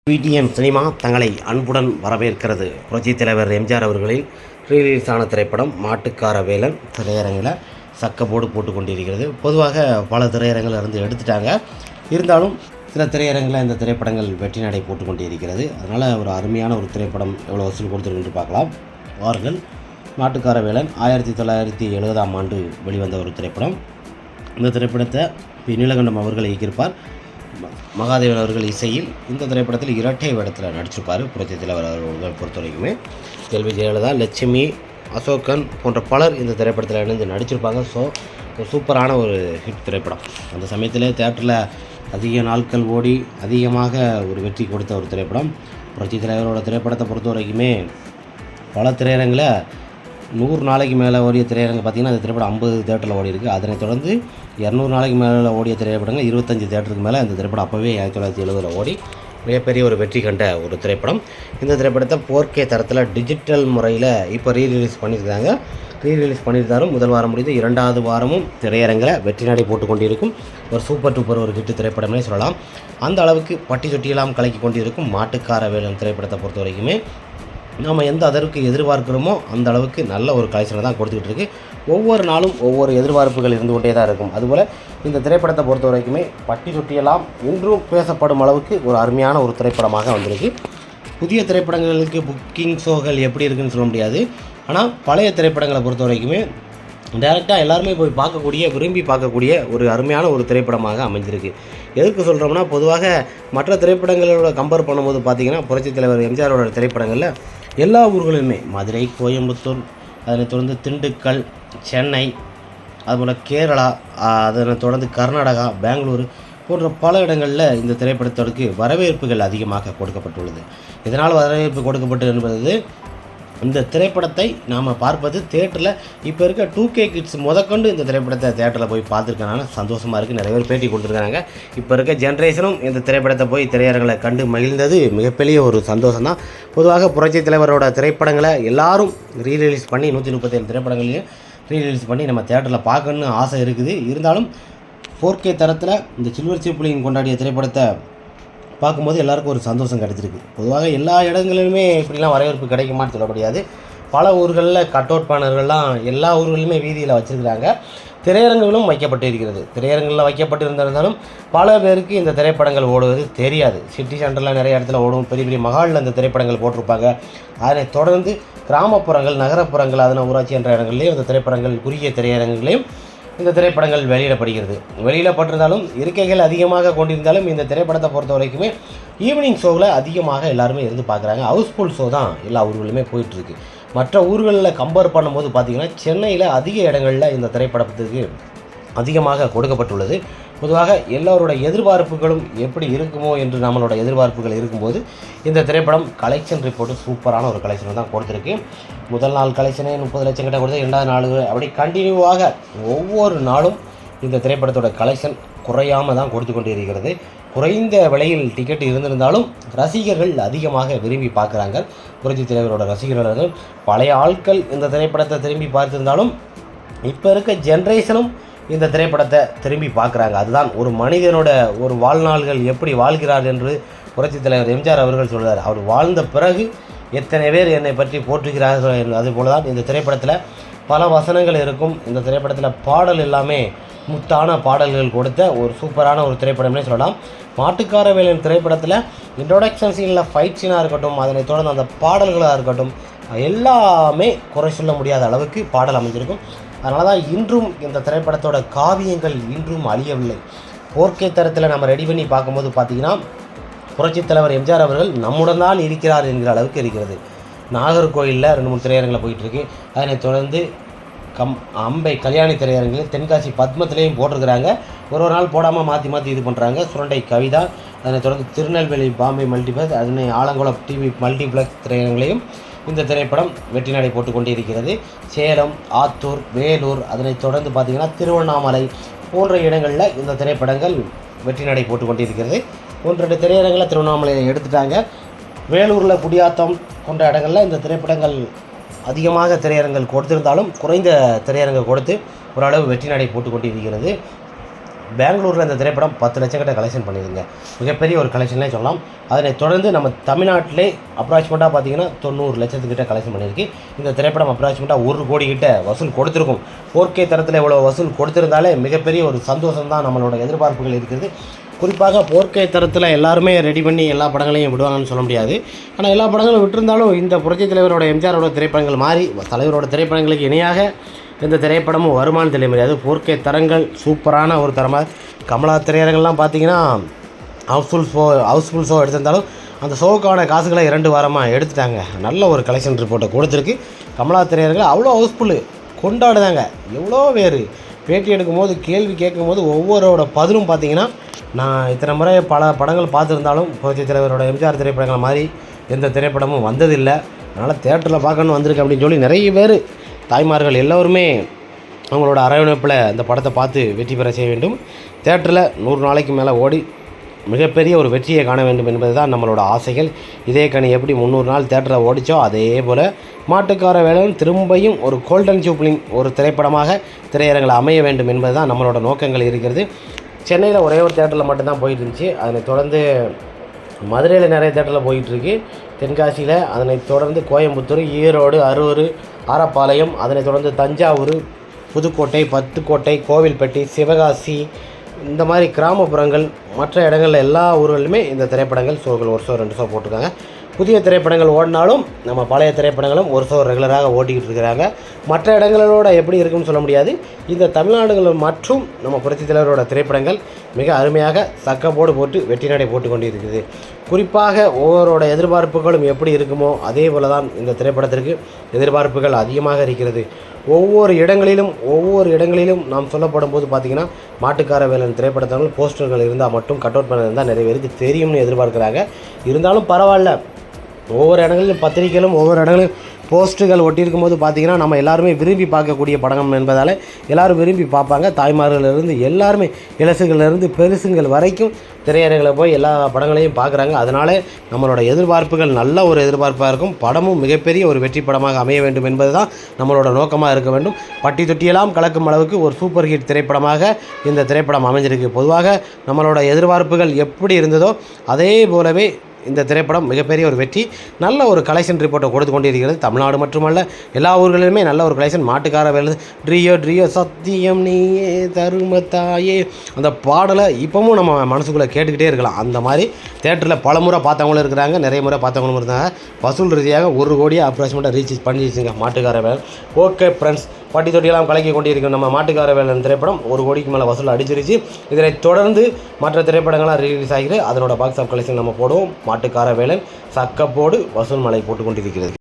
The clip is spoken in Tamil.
பிடிஎம் சினிமா தங்களை அன்புடன் வரவேற்கிறது. புரட்சித் தலைவர் எம்ஜிஆர் அவர்களின் ரிலீஸான திரைப்படம் மாட்டுக்கார வேலன் திரையரங்கில் சக்கப்போடு போட்டு கொண்டிருக்கிறது. பொதுவாக பல திரையரங்கில் இருந்து எடுத்துட்டாங்க. இருந்தாலும் சில திரையரங்கில் இந்த திரைப்படங்கள் வெற்றி நடை போட்டு கொண்டிருக்கிறது. அதனால் ஒரு அருமையான ஒரு திரைப்படம் எவ்வளோ வசூல் கொடுத்துருக்கு பார்க்கலாம் வாருங்கள். மாட்டுக்கார வேலன் 1970ஆம் ஆண்டு வெளிவந்த ஒரு திரைப்படம். இந்த திரைப்படத்தை நீலகண்டம் அவர்கள் இயக்கியிருப்பார். மகாதேவன் அவர்கள் இசையில் இந்த திரைப்படத்தில் இரட்டை வேடத்தில் நடிச்சிருப்பார். புரட்சித் தலைவர் அவர்கள் பொறுத்த வரைக்குமே செல்வி ஜெயலலிதா, லட்சுமி, அசோகன் போன்ற பலர் இந்த திரைப்படத்தில் இணைந்து நடிச்சிருப்பாங்க. ஸோ ஒரு சூப்பரான ஒரு ஹிட் திரைப்படம். அந்த சமயத்தில் தேட்டரில் அதிக நாட்கள் ஓடி அதிகமாக ஒரு வெற்றி கொடுத்த ஒரு திரைப்படம். புரட்சித் தலைவரோட திரைப்படத்தை பொறுத்த வரைக்குமே பல திரையரங்கில் 100 நாளைக்கு மேலே ஓடிய திரையரங்கு பார்த்திங்கன்னா அந்த திரைப்படம் 50 தேட்டரில் ஓடி இருக்குது. அதனைத் தொடர்ந்து 200 நாளைக்கு மேலே ஓடிய திரைப்படங்கள் 25 தேட்டருக்கு மேலே இந்த திரைப்படம் அப்போவே 1970 ஓடி மிகப்பெரிய ஒரு வெற்றி கண்ட ஒரு திரைப்படம். இந்த திரைப்படத்தை 4K தரத்தில் டிஜிட்டல் முறையில் இப்போ ரீரிலீஸ் பண்ணியிருக்காங்க. ரீரிலீஸ் பண்ணியிருந்தாலும் முதல் வாரம் முடிந்து 2வது வாரமும் திரையரங்கில் வெற்றி நடை போட்டு கொண்டிருக்கும் ஒரு சூப்பர் டூப்பர் ஒரு ஹிட் திரைப்படமே சொல்லலாம். அந்த அளவுக்கு பட்டி தொட்டியெல்லாம் கலக்கி கொண்டிருக்கும் மாட்டுக்கார வேலன் திரைப்படத்தை பொறுத்த வரைக்குமே நாம் எந்த அதற்கு எதிர்பார்க்கிறோமோ அந்த அளவுக்கு நல்ல ஒரு கலெக்ஷனை தான் கொடுத்துக்கிட்டு இருக்குது. ஒவ்வொரு நாளும் ஒவ்வொரு எதிர்பார்ப்புகள் இருந்து கொண்டே தான் இருக்கும். அதுபோல் இந்த திரைப்படத்தை பொறுத்த வரைக்குமே பட்டி தொட்டியெல்லாம் இன்றும் பேசப்படும் அளவுக்கு ஒரு அருமையான ஒரு திரைப்படமாக வந்திருக்கு. புதிய திரைப்படங்களுக்கு புக்கிங் ஷோகள் எப்படி இருக்குன்னு சொல்ல முடியாது. ஆனால் பழைய திரைப்படங்களை பொறுத்த வரைக்குமே டேரெக்டாக எல்லாருமே போய் விரும்பி பார்க்கக்கூடிய ஒரு அருமையான ஒரு திரைப்படமாக அமைஞ்சிருக்கு. எதுக்கு சொல்கிறோம்னா, பொதுவாக மற்ற திரைப்படங்களோட கம்பேர் பண்ணும்போது பார்த்திங்கன்னா புரட்சித் தலைவர் எம்ஜிஆரோட திரைப்படங்களில் எல்லா ஊர்களிலுமே மதுரை, கோயம்புத்தூர், அதனைத் தொடர்ந்து திண்டுக்கல், சென்னை, அதுபோல் கேரளா, அதனைத் தொடர்ந்து கர்நாடகா, பெங்களூர் போன்ற பல இடங்களில் இந்த திரைப்படத்திற்கு வரவேற்புகள் அதிகமாக கொடுக்கப்பட்டுள்ளது. இதனால் வரவேற்பு கொடுக்கப்பட்டு என்பது இந்த திரைப்படத்தை நாம் பார்ப்பது தேட்டரில் இப்போ இருக்க 2K கிட்ஸ் முதற்கொண்டு இந்த திரைப்படத்தை தேட்டரில் போய் பார்த்துருக்கனால சந்தோஷமாக இருக்குது. நிறைய பேர் பேட்டி கொடுத்துருக்காங்க. இப்போ இருக்க ஜென்ரேஷனும் இந்த திரைப்படத்தை போய் திரையரங்களை கண்டு மகிழ்ந்தது மிகப்பெரிய ஒரு சந்தோஷம் தான். பொதுவாக புரட்சித் தலைவரோட திரைப்படங்களை எல்லாரும் ரீரிலீஸ் பண்ணி 137 திரைப்படங்களையும் ரீரிலீஸ் பண்ணி நம்ம தேட்டரில் பார்க்கணுன்னு ஆசை இருக்குது. இருந்தாலும் 4K தரத்தில் இந்த சில்வர் ஜூப்ளியும் கொண்டாடிய திரைப்படத்தை பார்க்கும்போது எல்லாருக்கும் ஒரு சந்தோஷம் கிடச்சிருக்கு. பொதுவாக எல்லா இடங்களிலுமே இப்படிலாம் வரவேற்பு கிடைக்குமான்னு சொல்ல முடியாது. பல ஊர்களில் கட் அவுட் பேனர்கள்லாம் எல்லா ஊர்களிலுமே வீதியில் வச்சுருக்கிறாங்க. திரையரங்குகளும் வைக்கப்பட்டு இருக்கிறது. திரையரங்கில் வைக்கப்பட்டு இருந்தாலும் பல பேருக்கு இந்த திரைப்படங்கள் ஓடுவது தெரியாது. சிட்டி சென்டரில் நிறைய இடத்துல ஓடும். பெரிய பெரிய மகாலில் இந்த திரைப்படங்கள் போட்டிருப்பாங்க. அதனை தொடர்ந்து கிராமப்புறங்கள், நகரப்புறங்கள், அதன ஊராட்சி என்ற இடங்கள்லேயும் இந்த திரைப்படங்கள் குறுகிய திரையரங்குகளையும் இந்த திரைப்படங்கள் வெளியிடப்படுகிறது. வெளியிடப்பட்டிருந்தாலும் இருக்கைகள் அதிகமாக கொண்டிருந்தாலும் இந்த திரைப்படத்தை பொறுத்த வரைக்குமே ஈவினிங் ஷோவில் அதிகமாக எல்லாருமே இருந்து பார்க்குறாங்க. ஹவுஸ்ஃபுல் ஷோ தான் எல்லா ஊர்களுமே போயிட்டுருக்கு. மற்ற ஊர்களில் கம்பேர் பண்ணும்போது பார்த்திங்கன்னா சென்னையில் அதிக இடங்களில் இந்த திரைப்படத்துக்கு அதிகமாக கொடுக்கப்பட்டுள்ளது. பொதுவாக எல்லோரோட எதிர்பார்ப்புகளும் எப்படி இருக்குமோ என்று நம்மளோட எதிர்பார்ப்புகள் இருக்கும்போது இந்த திரைப்படம் கலெக்ஷன் ரிப்போர்ட்டு சூப்பரான ஒரு கலெக்ஷனை தான் கொடுத்துருக்கு. முதல் நாள் கலெக்ஷனே 30 லட்சம் கிட்ட கொடுத்து 2வது நாள் அப்படி கண்டினியூவாக ஒவ்வொரு நாளும் இந்த திரைப்படத்தோட கலெக்ஷன் குறையாமல் தான் கொடுத்து கொண்டு இருக்கிறது. குறைந்த விலையில் டிக்கெட் இருந்திருந்தாலும் ரசிகர்கள் அதிகமாக விரும்பி பார்க்குறாங்க. புரட்சித் தலைவரோட ரசிகர்கள் பழைய ஆட்கள் இந்த திரைப்படத்தை திரும்பி பார்த்துருந்தாலும் இப்போ இருக்க ஜென்ரேஷனும் இந்த திரைப்படத்தை திரும்பி பார்க்குறாங்க. அதுதான் ஒரு மனிதனோட ஒரு வாழ்நாள்கள் எப்படி வாழ்கிறார் என்று புரட்சித் தலைவர் எம்ஜிஆர் அவர்கள் சொல்கிறார். அவர் வாழ்ந்த பிறகு எத்தனை பேர் என்னை பற்றி போற்றுகிறார்கள். அதுபோல தான் இந்த திரைப்படத்தில் பல வசனங்கள் இருக்கும். இந்த திரைப்படத்தில் பாடல் எல்லாமே முத்தான பாடல்கள் கொடுத்த ஒரு சூப்பரான ஒரு திரைப்படம்னே சொல்லலாம். மாட்டுக்கார வேலன் திரைப்படத்தில் இன்ட்ரோடக்ஷன் சீனில் ஃபைட் சீனாக இருக்கட்டும், அதனை தொடர்ந்து அந்த பாடல்களாக இருக்கட்டும், எல்லாமே குறை சொல்ல முடியாத அளவுக்கு பாடல் அமைஞ்சிருக்கும். அதனால தான் இன்றும் இந்த திரைப்படத்தோட காவியங்கள் இன்றும் அழியவில்லை. 4K தரத்தில் நம்ம ரெடி பண்ணி பார்க்கும்போது பார்த்திங்கன்னா புரட்சித் தலைவர் எம்ஜிஆர் அவர்கள் நம்முடன் தான் இருக்கிறார் என்கிற அளவுக்கு இருக்கிறது. நாகர்கோயிலில் 2-3 திரையரங்கில் போயிட்டுருக்கு. அதனைத் தொடர்ந்து அம்பை கல்யாணி திரையரங்கில், தென்காசி பத்மத்திலையும் போட்டிருக்கிறாங்க. ஒரு நாள் போடாமல் மாற்றி இது பண்ணுறாங்க. சுரண்டை கவிதா, அதனைத் தொடர்ந்து திருநெல்வேலி பாம்பே மல்டிப்ளெக்ஸ், அதனை ஆலங்குளம் டிவி மல்டிப்ளெக்ஸ் திரையரங்கிலையும் இந்த திரைப்படம் வெற்றி நடை போட்டு கொண்டு இருக்கிறது. சேலம், ஆத்தூர், வேலூர், அதனைத் தொடர்ந்து பார்த்திங்கன்னா திருவண்ணாமலை போன்ற இடங்களில் இந்த திரைப்படங்கள் வெற்றி நடை போட்டு கொண்டிருக்கிறது. 1-2 திரையரங்கில் திருவண்ணாமலையில் எடுத்துட்டாங்க. வேலூரில் குடியாத்தம் போன்ற இடங்களில் இந்த திரைப்படங்கள் அதிகமாக திரையரங்கள் கொடுத்திருந்தாலும் குறைந்த திரையரங்கு கொடுத்து ஓரளவு வெற்றி நடை போட்டு கொண்டிருக்கிறது. பெங்களூரில் இந்த திரைப்படம் 10 லட்சம் கிட்ட கலெக்ஷன் பண்ணியிருங்க, மிகப்பெரிய ஒரு கலெக்ஷன்லேயே சொல்லலாம். அதனை தொடர்ந்து நம்ம தமிழ்நாட்டிலே அப்ராக்சிமேட்டாக பார்த்தீங்கன்னா 90 லட்சத்துக்கிட்ட கலெக்ஷன் பண்ணியிருக்கு. இந்த திரைப்படம் அப்ராக்சிமேட்டாக 1 கோடி கிட்ட வசூல் கொடுத்துருக்கும். 4K தரத்தில் இவ்வளோ வசூல் கொடுத்துருந்தாலே மிகப்பெரிய ஒரு சந்தோஷம் தான் நம்மளோட எதிர்பார்ப்புகள் இருக்கிறது. குறிப்பாக 4K தரத்தில் எல்லாருமே ரெடி பண்ணி எல்லா படங்களையும் விடுவாங்கன்னு சொல்ல முடியாது. ஆனால் எல்லா படங்களும் விட்டுருந்தாலும் இந்த புரட்சித் தலைவரோட எம்ஜிஆரோட திரைப்படங்கள் மாறி தலைவரோட திரைப்படங்களுக்கு இணையாக இந்த திரைப்படமும் வருமானு தெரிய முடியாது. 4K தரங்கள் சூப்பரான ஒரு தரமாக கமலா திரையரங்கள்லாம் பார்த்தீங்கன்னா ஹவுஸ்ஃபுல் ஷோ எடுத்திருந்தாலும் அந்த ஷோவுக்கான காசுகளை 2 வாரமாக எடுத்துட்டாங்க. நல்ல ஒரு கலெக்ஷன் ரிப்போர்ட்டை கொடுத்துருக்கு. கமலா திரையரங்கள் அவ்வளோ ஹவுஸ்ஃபுல்லு கொண்டாடுதாங்க. எவ்வளோ பேர் பேட்டி எடுக்கும்போது கேள்வி கேட்கும்போது ஒவ்வொருவரோட பதிலும் பார்த்தீங்கன்னா, நான் இத்தனை முறை பல படங்கள் பார்த்துருந்தாலும் புரட்சித் தலைவரோட எம்ஜிஆர் திரைப்படங்கள் மாதிரி எந்த திரைப்படமும் வந்ததில்லை, அதனால் தேட்டரில் பார்க்கணுன்னு வந்திருக்கு அப்படின்னு சொல்லி நிறைய பேர் தாய்மார்கள் எல்லோருமே அவங்களோட அரவணைப்பில் இந்த படத்தை பார்த்து வெற்றி பெற செய்ய வேண்டும். தேட்டரில் 100 நாளைக்கு மேலே ஓடி மிகப்பெரிய ஒரு வெற்றியை காண வேண்டும் என்பது தான் நம்மளோட ஆசைகள். இதே கனி எப்படி 300 நாள் தேட்டரில் ஓடிச்சோ அதே போல் மாட்டுக்கார வேலன் திரும்பியும் ஒரு கோல்டன் ஜூப்ளிங் ஒரு திரைப்படமாக திரையரங்கில் அமைய வேண்டும் என்பது தான் நம்மளோட நோக்கங்கள் இருக்கிறது. சென்னையில் ஒரே ஒரு தேட்டரில் மட்டும்தான் போயிட்டு இருந்துச்சு. அதனை தொடர்ந்து மதுரையில் நிறைய தேட்டரில் போயிட்டுருக்கு, தென்காசியில், அதனைத் தொடர்ந்து கோயம்புத்தூர், ஈரோடு, அரூர், ஆரப்பாளையம், அதனைத் தொடர்ந்து தஞ்சாவூர், புதுக்கோட்டை, பட்டுக்கோட்டை, கோவில்பட்டி, சிவகாசி, இந்த மாதிரி கிராமப்புறங்கள் மற்ற இடங்களில் எல்லா ஊர்களிலுமே இந்த திரைப்படங்கள் ஷோக்கள் 1 ஷோ 2 ஷோ போட்டிருக்காங்க. புதிய திரைப்படங்கள் ஓடினாலும் நம்ம பழைய திரைப்படங்களும் 1 ஷோ ரெகுலராக ஓட்டிக்கிட்டு இருக்கிறாங்க. மற்ற இடங்களோட எப்படி இருக்குன்னு சொல்ல முடியாது. இந்த தமிழ்நாடுகள் மற்றும் நம்ம புரட்சித் தலைவரோட திரைப்படங்கள் மிக அருமையாக சக்கப்போடு போட்டு வெற்றி நடை போட்டு கொண்டு இருக்குது. குறிப்பாக ஒவ்வொருவரோட எதிர்பார்ப்புகளும் எப்படி இருக்குமோ அதே போல தான் இந்த திரைப்படத்திற்கு எதிர்பார்ப்புகள் அதிகமாக இருக்கிறது. ஒவ்வொரு இடங்களிலும் நாம் சொல்லப்படும் போது பார்த்திங்கன்னா, மாட்டுக்கார வேலன் திரைப்படத்தால் போஸ்டர்கள் இருந்தால் மட்டும் கட் அவுட் பண்ண இருந்தால் நிறைய பேருக்கு தெரியும்னு எதிர்பார்க்குறாங்க. இருந்தாலும் பரவாயில்ல, ஒவ்வொரு இடங்களிலும் பத்திரிகைகளும் ஒவ்வொரு இடங்களிலும் போஸ்ட்டுகள் ஒட்டியிருக்கும் போது பார்த்திங்கன்னா நம்ம எல்லாருமே விரும்பி பார்க்கக்கூடிய படம் என்பதால் எல்லோரும் விரும்பி பார்ப்பாங்க. தாய்மார்களிலிருந்து எல்லாருமே இலசுகளிலிருந்து பெருசுங்கள் வரைக்கும் திரையரங்கில் போய் எல்லா படங்களையும் பார்க்குறாங்க. அதனால் நம்மளோட எதிர்பார்ப்புகள் நல்ல ஒரு எதிர்பார்ப்பாக இருக்கும். படமும் மிகப்பெரிய ஒரு வெற்றி படமாக அமைய வேண்டும் என்பது தான் நம்மளோட நோக்கமாக இருக்க வேண்டும். பட்டி தொட்டியெல்லாம் கலக்கும் அளவுக்கு ஒரு சூப்பர் ஹிட் திரைப்படமாக இந்த திரைப்படம் அமைஞ்சிருக்கு. பொதுவாக நம்மளோட எதிர்பார்ப்புகள் எப்படி இருந்ததோ அதே போலவே இந்த திரைப்படம் மிகப்பெரிய ஒரு வெற்றி, நல்ல ஒரு கலெக்ஷன் ரிப்போர்ட்டை கொடுத்து கொண்டிருக்கிறது. தமிழ்நாடு மட்டுமல்ல எல்லா ஊர்களிலுமே நல்ல ஒரு கலெக்ஷன். மாட்டுக்கார வேலை ட்ரியோ சத்தியம் நீயே தருமத்தாயே அந்த பாடலை இப்போவும் நம்ம மனசுக்குள்ளே கேட்டுக்கிட்டே இருக்கலாம். அந்த மாதிரி தேட்டரில் பல முறை பார்த்தவங்களும் இருக்கிறாங்க, நிறைய முறை பார்த்தவங்களும் இருந்தாங்க. வசூல் ரீதியாக 1 கோடியை அப்ராக்சிமேட்டாக ரீச் பண்ணிடுச்சுங்க மாட்டுக்கார வேலை. ஓகே ஃப்ரெண்ட்ஸ், பட்டி தொட்டியெல்லாம் கலக்கி கொண்டிருக்கும் நம்ம மாட்டுக்கார வேலன் திரைப்படம் 1 கோடிக்கு மேலே வசூல் அடிச்சிருச்சு. இதனை தொடர்ந்து மற்ற திரைப்படங்கள்லாம் ரிலீஸ் ஆகிறது. அதனோட பாக்ஸ் ஆஃப் கலெக்ஷன் நம்ம போடுவோம். மாட்டுக்கார வேலன் சக்கப்போடு வசூல் மலை போட்டு கொண்டிருக்கிறது.